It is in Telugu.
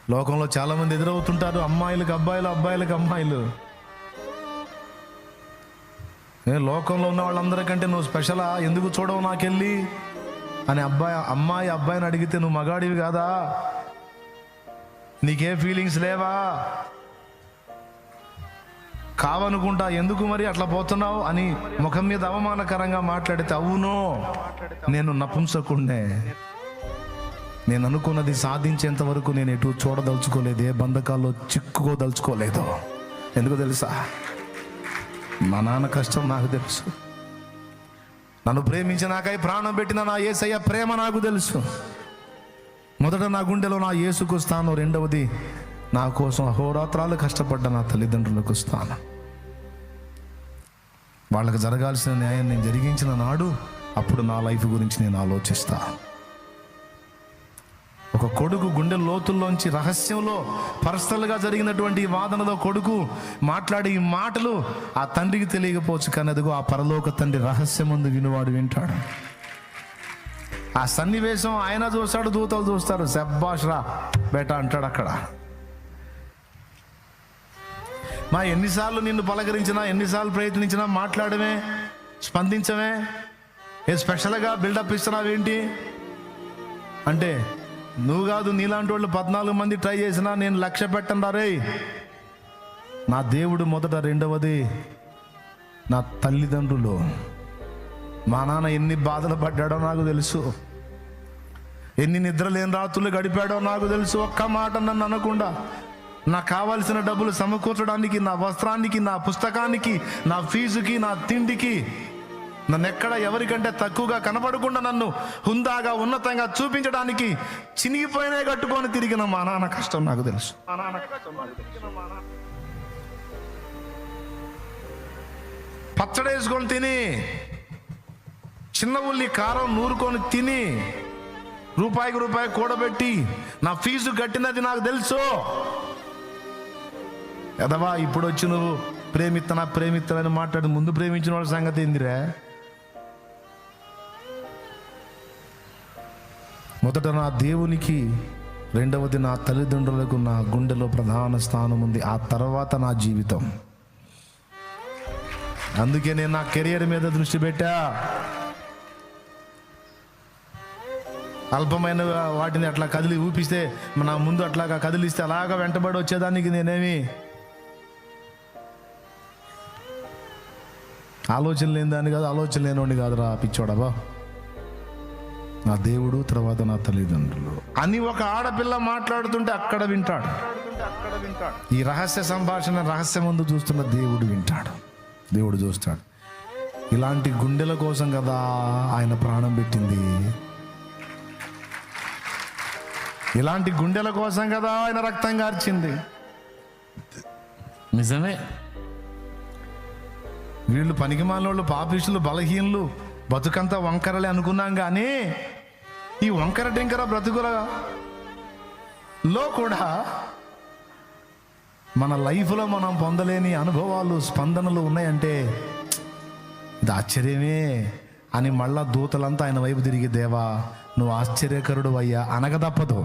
లోకంలో చాలామంది ఎదురవుతుంటారు, అమ్మాయిలకు అబ్బాయిలు, అబ్బాయిలకు అమ్మాయిలు. లోకంలో ఉన్న వాళ్ళందరికంటే నువ్వు స్పెషలా, ఎందుకు చూడవు నాకెళ్ళి అని అమ్మాయి అబ్బాయిని అడిగితే, నువ్వు మగాడివి కాదా, నీకే ఫీలింగ్స్ లేవా, కావనుకుంటా, ఎందుకు మరి అట్లా పోతున్నావు అని ముఖం మీద అవమానకరంగా మాట్లాడితే, అవును నేను నపుంసకుణ్ణే, నేను అనుకున్నది సాధించేంత వరకు నేను ఎటు చూడదలుచుకోలేదు, ఏ బంధకాల్లో చిక్కుకోదలుచుకోలేదు. ఎందుకు తెలుసా? మా నాన్న కష్టం నాకు తెలుసు, నన్ను ప్రేమించినాకై ప్రాణం పెట్టిన నా యేసయ్య ప్రేమ నాకు తెలుసు. మొదట నా గుండెలో నా యేసుకు స్థానం, రెండవది నా కోసం అహోరాత్రాలు కష్టపడ్డ నా తల్లిదండ్రులకు స్థానం. వాళ్ళకి జరగాల్సిన న్యాయం నేను జరిగించిన నాడు అప్పుడు నా లైఫ్ గురించి నేను ఆలోచిస్తా. ఒక కొడుకు గుండె లోతుల్లోంచి రహస్యంలో పర్సనల్గా జరిగినటువంటి వాదనలో కొడుకు మాట్లాడే ఈ మాటలు ఆ తండ్రికి తెలియకపోవచ్చు, కానీ అదిగో ఆ పరలోక తండ్రి రహస్యం ముందు వినువాడు వింటాడు. ఆ సన్నివేశం ఆయన చూస్తాడు, దూతలు చూస్తారు, శబ్బాష్ రా బేటా అంటాడు. అక్కడ మా ఎన్నిసార్లు నిన్ను పలకరించినా, ఎన్నిసార్లు ప్రయత్నించినా మాట్లాడమే, స్పందించమే, ఏ స్పెషల్గా బిల్డప్ ఇస్తున్నావేంటి అంటే, నువ్వు కాదు నీలాంటి వాళ్ళు 14 మంది ట్రై చేసినా నేను లక్ష్య పెట్టను రే. నా దేవుడు మొదట, రెండవది నా తల్లిదండ్రులు. మా నాన్న ఎన్ని బాధలు పడ్డాడో నాకు తెలుసు, ఎన్ని నిద్రలేని రాత్రులు గడిపాడో నాకు తెలుసు. ఒక్క మాట నన్ను అనకుండా నాకు కావాల్సిన డబ్బులు సమకూర్చడానికి, నా వస్త్రానికి, నా పుస్తకానికి, నా ఫీజుకి, నా తిండికి, నన్ను ఎక్కడ ఎవరికంటే తక్కువగా కనపడకుండా నన్ను హుందాగా ఉన్నతంగా చూపించడానికి చినిగిపోయినా కట్టుకొని తిరిగిన మా నాన్న కష్టం నాకు తెలుసు. పచ్చడేసుకొని తిని, చిన్న ఉల్లి కారం నూరుకొని తిని, రూపాయికి రూపాయి కూడబెట్టి నా ఫీజు కట్టినది నాకు తెలుసు. ఎదవా ఇప్పుడు వచ్చి నువ్వు ప్రేమిత్తనని మాట్లాడి, ముందు ప్రేమించిన వాళ్ళ సంగతి ఏందిరా? మొదట నా దేవునికి, రెండవది నా తల్లిదండ్రులకు నా గుండెలో ప్రధాన స్థానం ఉంది, ఆ తర్వాత నా జీవితం. అందుకే నేను నా కెరియర్ మీద దృష్టి పెట్టా. అల్పమైన వాటిని అట్లా కదిలి ఊపిస్తే, నా ముందు అట్లాగా కదిలిస్తే అలాగా వెంటబడి వచ్చేదానికి నేనేమి ఆలోచన లేని దాన్ని కాదు, ఆలోచన లేనివాడిని కాదురా పిచ్చోడబా. నా దేవుడు, తర్వాత నా తల్లిదండ్రులు అని ఒక ఆడపిల్ల మాట్లాడుతుంటే అక్కడ వింటాడు. ఈ రహస్య సంభాషణ రహస్యం ముందు చూస్తున్న దేవుడు వింటాడు, దేవుడు చూస్తాడు. ఇలాంటి గుండెల కోసం కదా ఆయన ప్రాణం పెట్టింది, ఇలాంటి గుండెల కోసం కదా ఆయన రక్తం కార్చింది. నిజమే, వీళ్ళు పనికిమాలినోళ్ళు, పాపిష్టులు, బలహీనులు, బతుకంతా వంకరలే అనుకున్నాం, కానీ ఈ వంకర టెంకర బ్రతుకులలో కూడా మన లైఫ్లో మనం పొందలేని అనుభవాలు, స్పందనలు ఉన్నాయంటే ఇది ఆశ్చర్యమే అని మళ్ళా దూతలంతా ఆయన వైపు తిరిగి, దేవా నువ్వు ఆశ్చర్యకరుడు అయ్యా అనక తప్పదు.